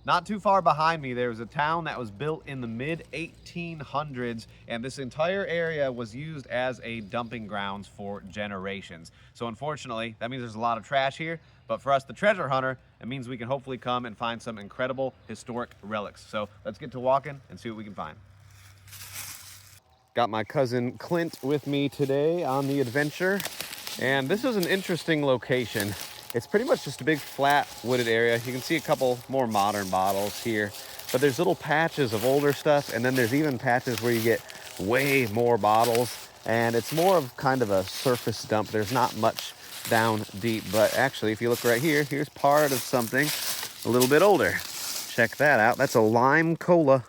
Not too far behind me, there was a town that was built in the mid-1800s, and this entire area was used as a dumping grounds for generations. So unfortunately, that means there's a lot of trash here, but for us, the treasure hunter, it means we can hopefully come and find some incredible historic relics. So let's get to walking and see what we can find. Got my cousin Clint with me today on the adventure, and this is an interesting location. It's pretty much just a big flat wooded area. You can see a couple more modern bottles here, but there's little patches of older stuff, and then there's even patches where you get way more bottles, and it's more of kind of a surface dump. There's not much down deep, but actually if you look right here, here's part of something a little bit older. Check that out. That's a lime cola.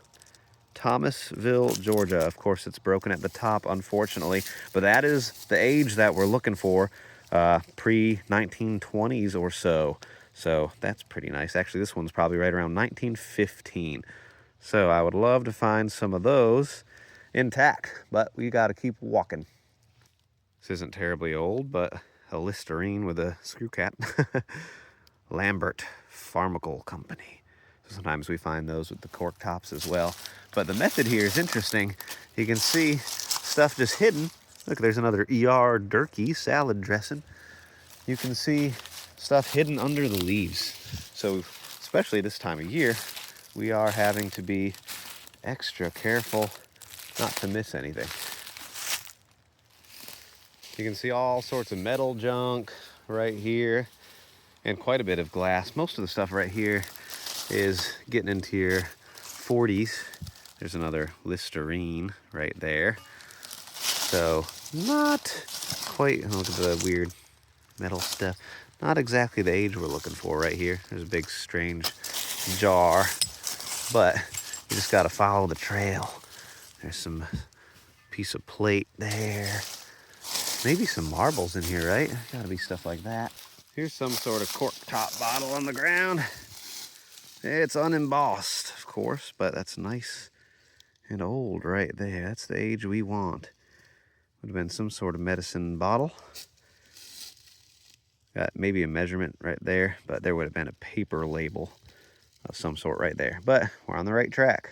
Thomasville, Georgia. Of course, it's broken at the top, unfortunately, but that is the age that we're looking for, pre-1920s or so. So that's pretty nice. Actually, this one's probably right around 1915. So I would love to find some of those intact, but we got to keep walking. This isn't terribly old, but a Listerine with a screw cap. Lambert Pharmacal Company. Sometimes we find those with the cork tops as well. But the method here is interesting. You can see stuff just hidden. Look, there's another ER Durkee salad dressing. You can see stuff hidden under the leaves. So especially this time of year, we are having to be extra careful not to miss anything. You can see all sorts of metal junk right here and quite a bit of glass. Most of the stuff right here is getting into your 40s. There's another Listerine right there. So not quite, look at the weird metal stuff. Not exactly the age we're looking for right here. There's a big strange jar, but you just gotta follow the trail. There's some piece of plate there. Maybe some marbles in here, right? Gotta be stuff like that. Here's some sort of cork top bottle on the ground. It's unembossed, of course, but that's nice and old right there. That's the age we want. Would have been some sort of medicine bottle. Got maybe a measurement right there, but there would have been a paper label of some sort right there. But we're on the right track.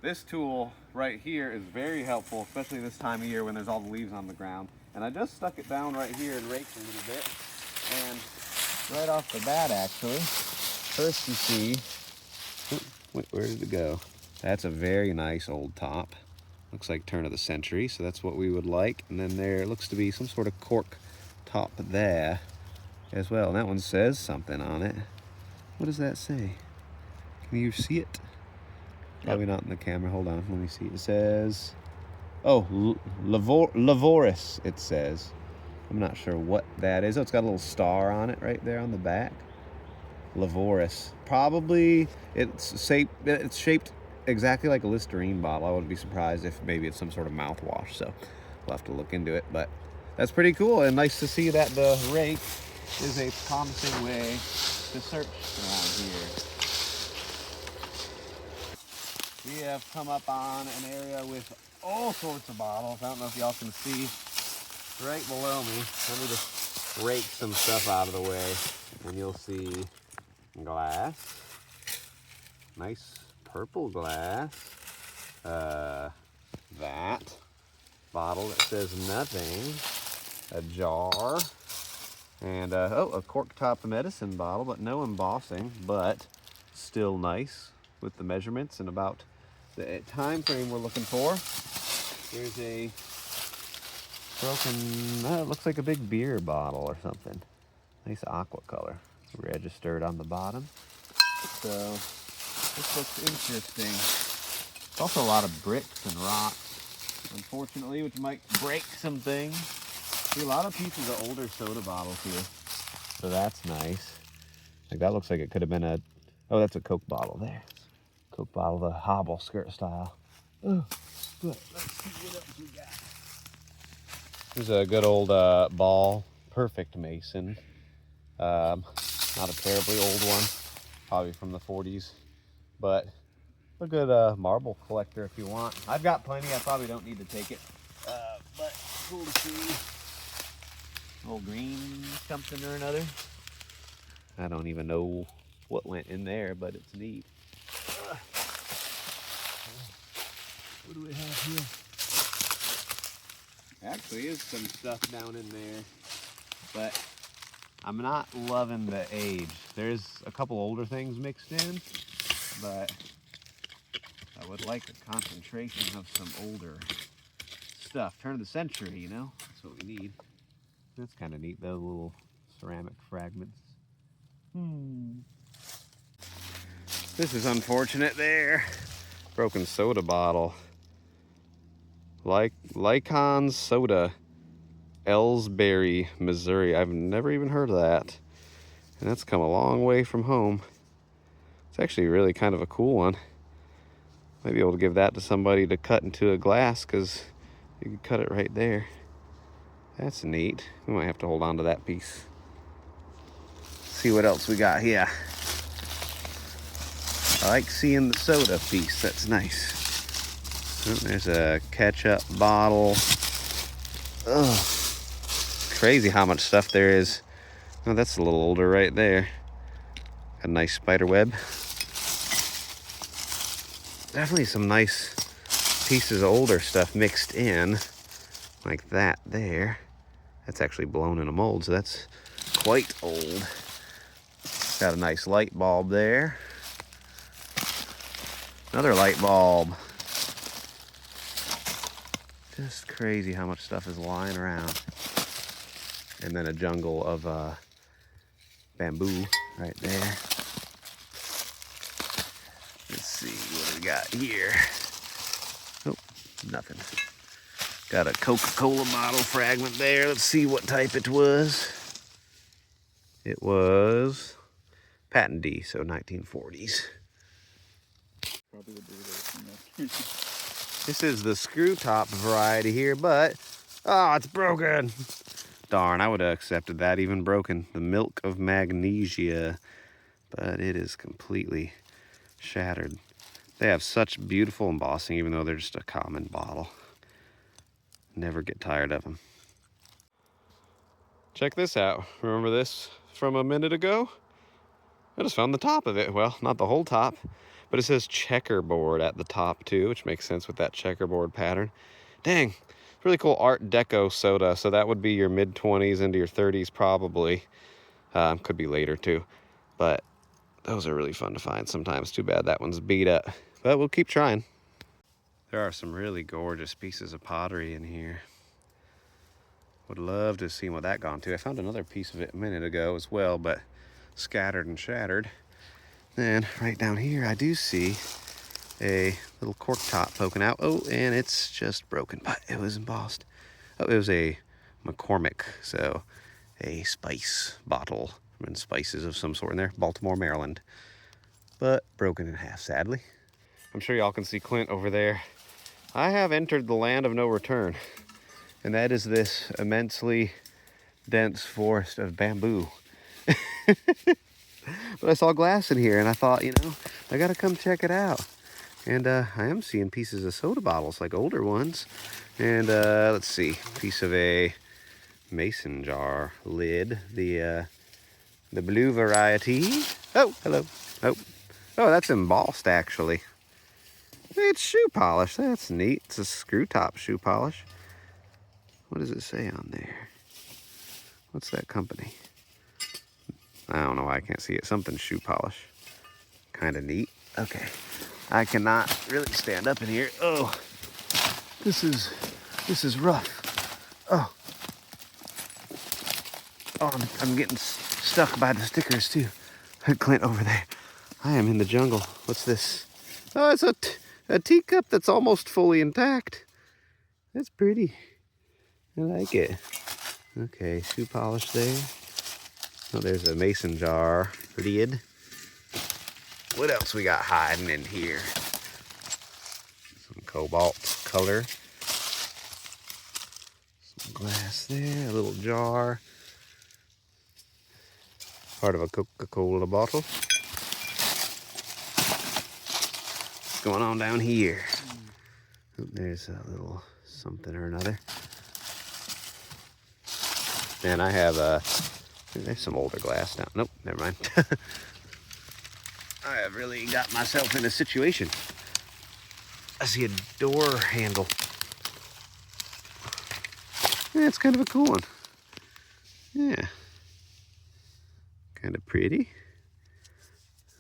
This tool right here is very helpful, especially this time of year when there's all the leaves on the ground. And I just stuck it down right here and raked a little bit. And right off the bat, actually, first you see, where did it go? That's a very nice old top. Looks like turn of the century, so that's what we would like. And then there looks to be some sort of cork top there as well. And that one says something on it. What does that say? Can you see it? Probably not in the camera. Hold on, let me see. It says, oh, Lavoris, it says. I'm not sure what that is. Oh, it's got a little star on it right there on the back. Lavoris. Probably it's shaped exactly like a Listerine bottle. I wouldn't be surprised if maybe it's some sort of mouthwash. So we'll have to look into it. But that's pretty cool, and nice to see that the rake is a promising way to search around here. We have come up on an area with all sorts of bottles. I don't know if y'all can see right below me. Let me just rake some stuff out of the way, and you'll see glass. Nice purple glass. That bottle that says nothing. A jar. And a cork top medicine bottle, but no embossing, but still nice with the measurements and about the time frame we're looking for. There's a broken, it looks like a big beer bottle or something. Nice aqua color, registered on the bottom. So this looks interesting. There's also a lot of bricks and rocks, unfortunately, which might break some things. See a lot of pieces of older soda bottles here, so that's nice. Like that looks like it could have been a, oh, that's a Coke bottle there. Coke bottle, the hobble skirt style. Oh, but let's see what else we got. Here's a good old ball, perfect mason. Not a terribly old one, probably from the 40s, but a good marble collector if you want. I've got plenty, I probably don't need to take it, but cool to see. Old green something or another. I don't even know what went in there, but it's neat. What do we have here? Actually is some stuff down in there, but I'm not loving the age. There's a couple older things mixed in, but I would like a concentration of some older stuff. Turn of the century, you know? That's what we need. That's kind of neat, though, little ceramic fragments. This is unfortunate there. Broken soda bottle. Lycon soda. Ellsbury, Missouri. I've never even heard of that. And that's come a long way from home. It's actually really kind of a cool one. Might be able to give that to somebody to cut into a glass, because you can cut it right there. That's neat. We might have to hold on to that piece. See what else we got here. I like seeing the soda piece. That's nice. Oh, there's a ketchup bottle. Ugh. Crazy how much stuff there is. Oh, that's a little older right there. A nice spider web. Definitely some nice pieces of older stuff mixed in, like that there. That's actually blown in a mold, so that's quite old. Got a nice light bulb there. Another light bulb. Just crazy how much stuff is lying around. And then a jungle of bamboo right there. Let's see what we got here. Oh, nothing. Got a Coca-Cola bottle fragment there. Let's see what type it was. It was Patent D, so 1940s. Probably would be there. This is the screw top variety here, but oh, it's broken. Darn, I would have accepted that even broken. The milk of magnesia, but it is completely shattered. They have such beautiful embossing, even though they're just a common bottle. Never get tired of them. Check this out. Remember this from a minute ago? I just found the top of it. Well, not the whole top, but it says checkerboard at the top too, which makes sense with that checkerboard pattern. Dang, really cool Art Deco soda. So that would be your mid-20s into your 30s probably. Could be later too, but those are really fun to find sometimes. Too bad that one's beat up, but we'll keep trying. There are some really gorgeous pieces of pottery in here. Would love to see what that gone to. I found another piece of it a minute ago as well, but scattered and shattered. Then right down here, I do see a little cork top poking out. Oh, and it's just broken, but it was embossed. Oh, it was a McCormick, so a spice bottle and spices of some sort in there. Baltimore, Maryland, but broken in half, sadly. I'm sure y'all can see Clint over there. I have entered the land of no return, and that is this immensely dense forest of bamboo. But I saw glass in here, and I thought, you know, I gotta come check it out. And I am seeing pieces of soda bottles, like older ones. And let's see, piece of a mason jar lid, the blue variety. Oh, hello. Oh, that's embossed actually. It's shoe polish. That's neat. It's a screw top shoe polish. What does it say on there? What's that company? I don't know why I can't see it. Something shoe polish. Kind of neat. Okay. I cannot really stand up in here. Oh, this is rough. Oh, I'm getting stuck by the stickers too. Clint over there. I am in the jungle. What's this? Oh, it's a teacup that's almost fully intact. That's pretty. I like it. Okay, shoe polish there. Oh, there's a mason jar lid. What else we got hiding in here? Some cobalt color. Some glass there, a little jar. Part of a Coca-Cola bottle. What's going on down here? Oh, there's a little something or another. And I have there's some older glass down. Nope, never mind. I've really got myself in a situation. I see a door handle. Yeah, it's kind of a cool one. Yeah. Kind of pretty.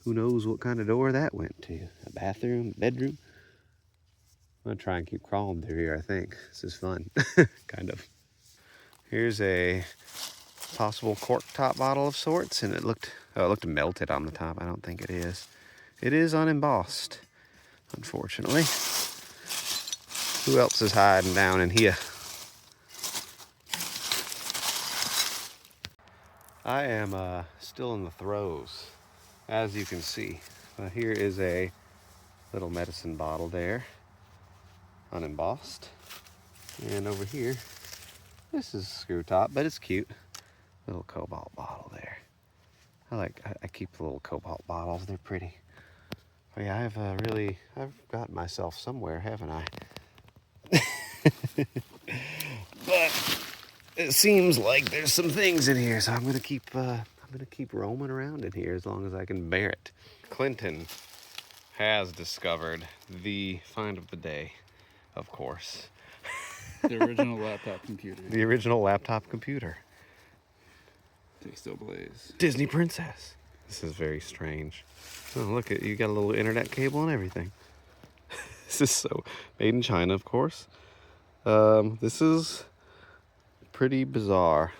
Who knows what kind of door that went to? A bathroom, bedroom? I'm gonna try and keep crawling through here, I think. This is fun, kind of. Here's a possible cork top bottle of sorts, and it looked melted on the top. I don't think it is. It is unembossed, unfortunately. Who else is hiding down in here? I am still in the throes, as you can see. Here is a little medicine bottle there, unembossed. And over here, this is screw top, but it's cute. Little cobalt bottle there. I keep the little cobalt bottles, they're pretty. But yeah, I've got myself somewhere, haven't I? But it seems like there's some things in here, so I'm gonna keep roaming around in here as long as I can bear it. Clinton has discovered the find of the day, of course. The original laptop computer. The original laptop computer. They still blaze. Disney princess. This is very strange. Oh, look, you got a little internet cable and everything. This is so made in China, of course. This is pretty bizarre.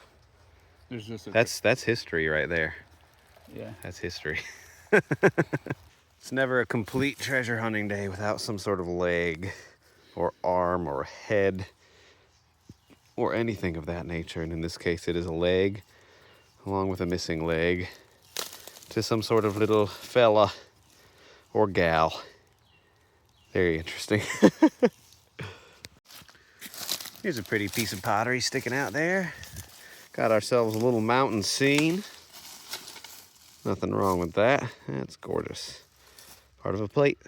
There's just a That's history right there. Yeah. That's history. It's never a complete treasure hunting day without some sort of leg or arm or head or anything of that nature. And in this case, it is a leg along with a missing leg to some sort of little fella or gal. Very interesting. Here's a pretty piece of pottery sticking out there. Got ourselves a little mountain scene. Nothing wrong with that. That's gorgeous. Part of a plate.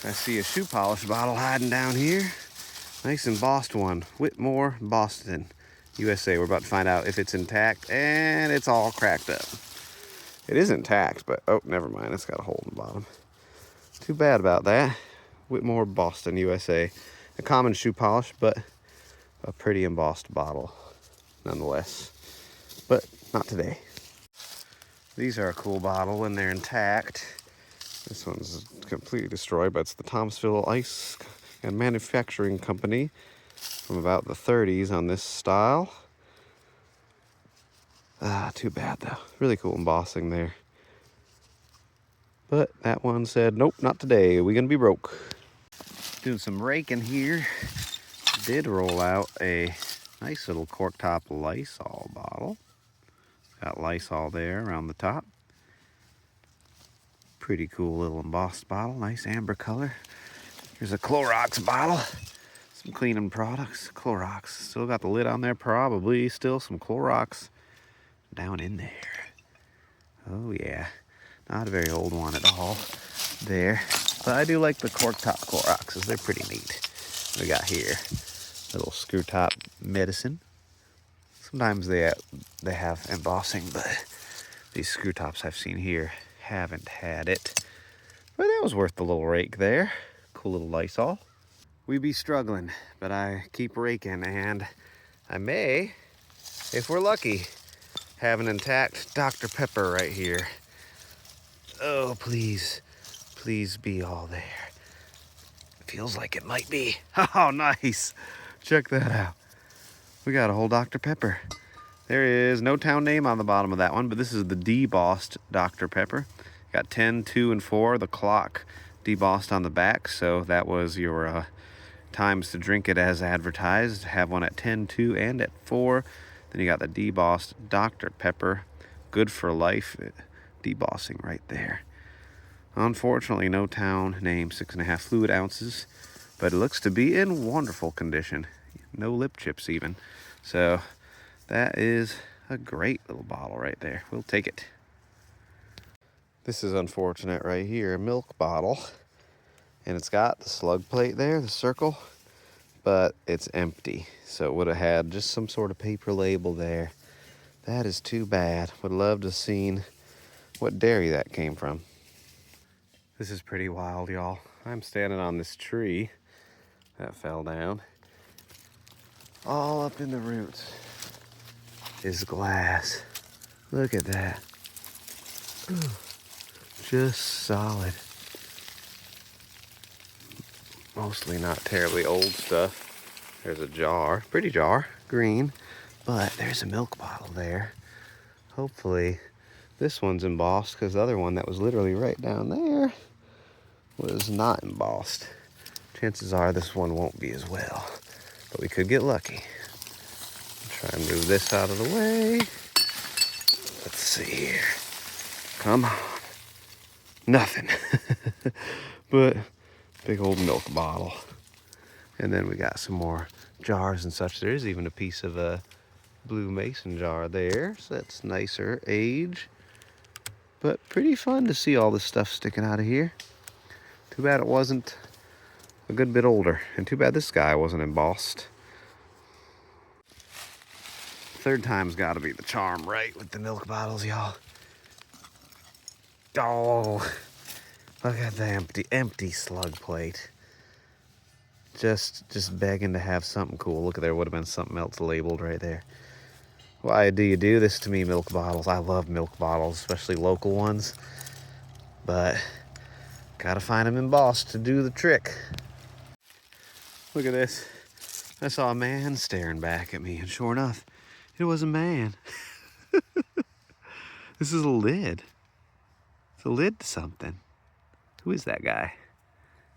I see a shoe polish bottle hiding down here. Nice embossed one. Whitmore, Boston, USA. We're about to find out if it's intact, and it's all cracked up. It is intact, but oh, never mind. It's got a hole in the bottom. Too bad about that. Whitmore, Boston, USA. A common shoe polish, but a pretty embossed bottle nonetheless. But not today. These are a cool bottle when they're intact. This one's completely destroyed, but it's the Thomasville Ice and Manufacturing Company from about the 30s on this style. Too bad though. Really cool embossing there. But that one said, nope, not today. We're gonna be broke. Doing some raking here. Did roll out a nice little cork top Lysol bottle. Got Lysol there around the top. Pretty cool little embossed bottle, nice amber color. Here's a Clorox bottle. Some cleaning products, Clorox. Still got the lid on there, probably still some Clorox down in there. Oh yeah, not a very old one at all there. But I do like the cork top Cloroxes, they're pretty neat. We got here, little screw top medicine. Sometimes they have embossing, but these screw tops I've seen here haven't had it. But that was worth the little rake there. Cool little Lysol. We be struggling, but I keep raking, and I may, if we're lucky, have an intact Dr. Pepper right here. Oh, please, please be all there. Feels like it might be. Oh, nice. Check that out. We got a whole Dr. Pepper. There is no town name on the bottom of that one, but this is the debossed Dr. Pepper. Got 10, 2, and 4, the clock debossed on the back, so that was your times to drink it as advertised. Have one at 10, 2, and at 4. Then you got the debossed Dr. Pepper, good for life, debossing right there. Unfortunately, no town name, 6.5 fluid ounces, but it looks to be in wonderful condition. No lip chips even. So that is a great little bottle right there. We'll take it. This is unfortunate right here, a milk bottle. And it's got the slug plate there, the circle, but it's empty. So it would have had just some sort of paper label there. That is too bad. Would love to have seen what dairy that came from. This is pretty wild, y'all. I'm standing on this tree that fell down. All up in the roots is glass. Look at that. Ooh, just solid. Mostly not terribly old stuff. There's a jar, pretty jar, green, but there's a milk bottle there. Hopefully this one's embossed, because the other one that was literally right down there was not embossed. Chances are this one won't be as well, but we could get lucky. Try and move this out of the way. Let's see here. Come on. Nothing. But big old milk bottle. And then we got some more jars and such. There is even a piece of a blue mason jar there, so that's nicer age. But pretty fun to see all this stuff sticking out of here. Too bad it wasn't a good bit older, and too bad this guy wasn't embossed. Third time's got to be the charm, right, with the milk bottles, y'all. Oh, look at the empty slug plate. Just begging to have something cool. Look, there would have been something else labeled right there. Why do you do this to me, milk bottles? I love milk bottles, especially local ones. But gotta find them embossed to do the trick. Look at this. I saw a man staring back at me, and sure enough, it was a man. This is a lid. It's a lid to something. Who is that guy?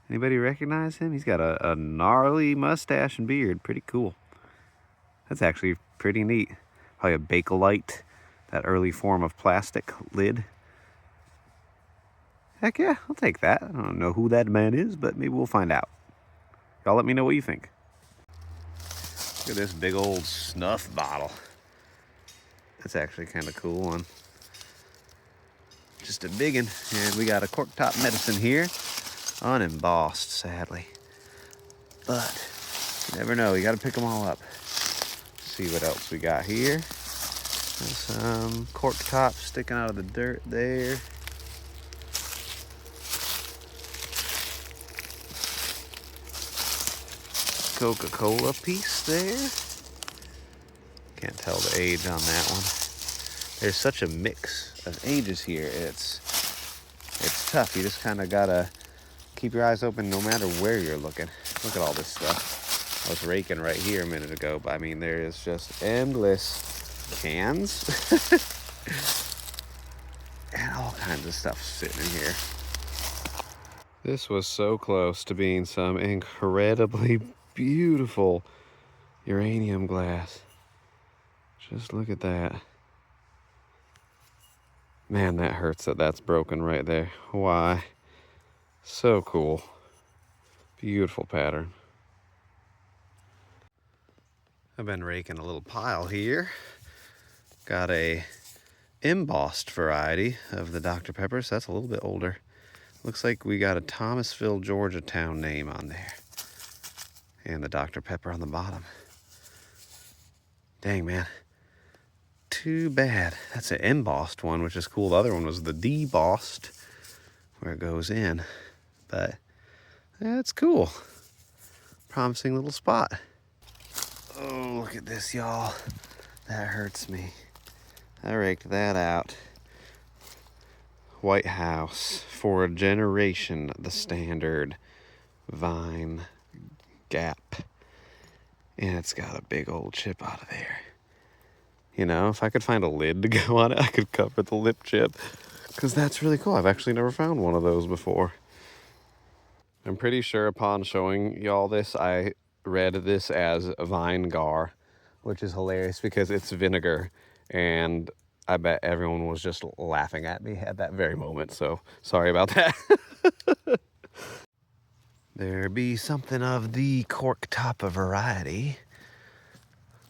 Anybody recognize him? He's got a gnarly mustache and beard. Pretty cool. That's actually pretty neat. Probably a Bakelite, that early form of plastic lid. Heck yeah, I'll take that. I don't know who that man is, but maybe we'll find out. Y'all let me know what you think. Look at this big old snuff bottle. That's actually kind of cool one. Just a big one. And we got a corktop medicine here. Unembossed, sadly. But you never know. You got to pick them all up. See what else we got here. There's some cork top sticking out of the dirt there. Coca-Cola piece there. Can't tell the age on that one. There's such a mix of ages here. It's tough. You just kind of gotta keep your eyes open no matter where you're looking. Look at all this stuff. I was raking right here a minute ago, but I mean, there is just endless cans and all kinds of stuff sitting in here. This was so close to being some incredibly beautiful uranium glass. Just look at that. Man, that hurts that that's broken right there. Why? So cool. Beautiful pattern. I've been raking a little pile here. Got a embossed variety of the Dr. Peppers. That's a little bit older. Looks like we got a Thomasville, Georgia town name on there. And the Dr. Pepper on the bottom. Dang, man. Too bad. That's an embossed one, which is cool. The other one was the debossed, where it goes in. But that's cool. Promising little spot. Oh, look at this, y'all. That hurts me. I raked that out. White House, for a generation, the standard vine gap. And it's got a big old chip out of there. You know, if I could find a lid to go on it, I could cover the lip chip. Because that's really cool. I've actually never found one of those before. I'm pretty sure upon showing y'all this, I read this as Vinegar, which is hilarious because it's vinegar. And I bet everyone was just laughing at me at that very moment. So sorry about that. There be something of the cork top variety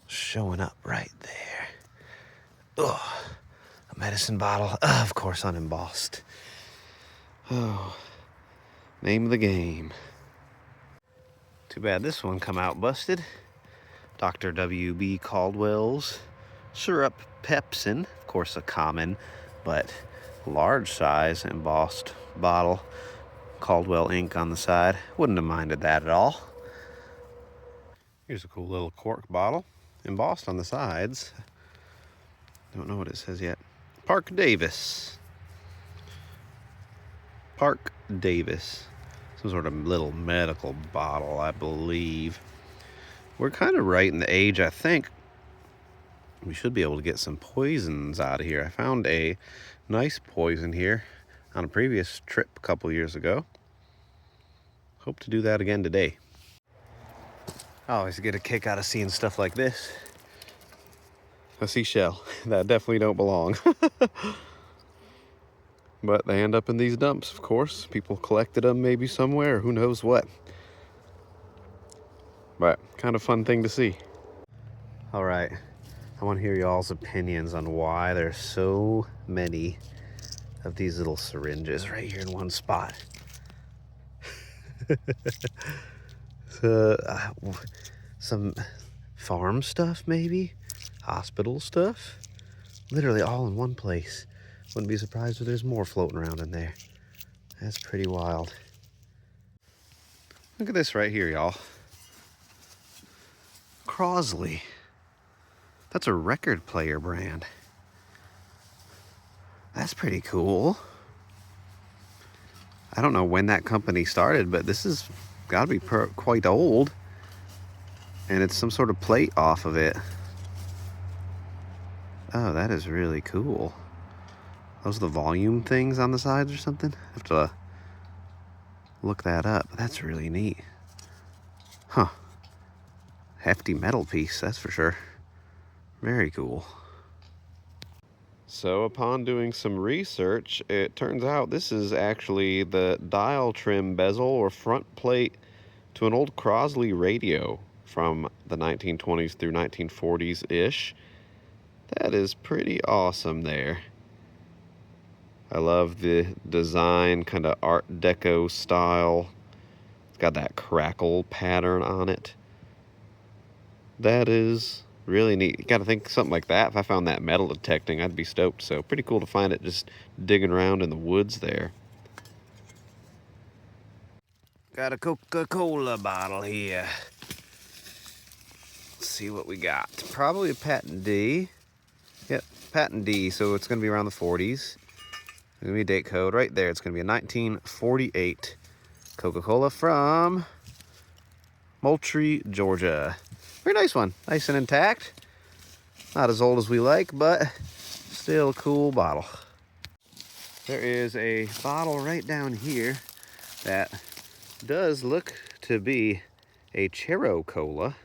showing up right there. Oh, a medicine bottle, of course unembossed. Oh, name of the game. Too bad this one come out busted. Dr. W.B. Caldwell's Syrup Pepsin, of course a common, but large size embossed bottle. Caldwell ink on the side. Wouldn't have minded that at all. Here's a cool little cork bottle, embossed on the sides. Don't know what it says yet. Park Davis. Park Davis. Some sort of little medical bottle, I believe. We're kind of right in the age, I think. We should be able to get some poisons out of here. I found a nice poison here on a previous trip a couple years ago. Hope to do that again today. I always get a kick out of seeing stuff like this. A seashell that definitely don't belong. But they end up in these dumps, of course. People collected them maybe somewhere, who knows what. But kind of fun thing to see. All right, I want to hear y'all's opinions on why there's so many of these little syringes right here in one spot. Some farm stuff maybe, hospital stuff, literally all in one place. Wouldn't be surprised if there's more floating around in there. That's pretty wild. Look at this right here, y'all. Crosley. That's a record player brand. That's pretty cool. I don't know when that company started, but this has got to be quite old. And it's some sort of plate off of it. Oh, that is really cool. Those are the volume things on the sides or something? I have to look that up. That's really neat. Huh. Hefty metal piece, that's for sure. Very cool. So upon doing some research, it turns out this is actually the dial trim bezel or front plate to an old Crosley radio from the 1920s through 1940s-ish. That is pretty awesome there. I love the design, kind of Art Deco style. It's got that crackle pattern on it. That is really neat. You gotta think something like that. If I found that metal detecting, I'd be stoked. So pretty cool to find it just digging around in the woods there. Got a Coca-Cola bottle here. Let's see what we got. Probably a patent D. Yep, patent D, so it's gonna be around the 40s. There's gonna be a date code right there. It's gonna be a 1948 Coca-Cola from Moultrie, Georgia. Very nice one, nice and intact. Not as old as we like, but still a cool bottle. There is a bottle right down here that does look to be a Chero Cola.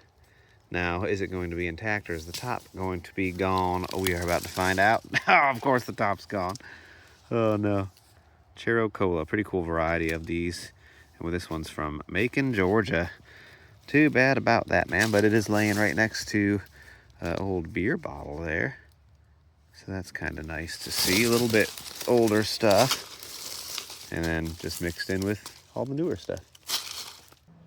Now, is it going to be intact or is the top going to be gone? We are about to find out. Oh, of course the top's gone. Oh no. Chero Cola, pretty cool variety of these. And this one's from Macon, Georgia. Too bad about that, man, but it is laying right next to an old beer bottle there. So that's kind of nice to see. A little bit older stuff. And then just mixed in with all the newer stuff.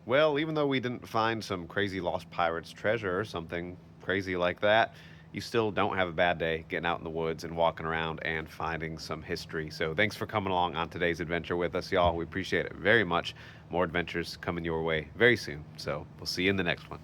Well, even though we didn't find some crazy lost pirate's treasure or something crazy like that, you still don't have a bad day getting out in the woods and walking around and finding some history. So thanks for coming along on today's adventure with us, y'all. We appreciate it very much. More adventures coming your way very soon. So we'll see you in the next one.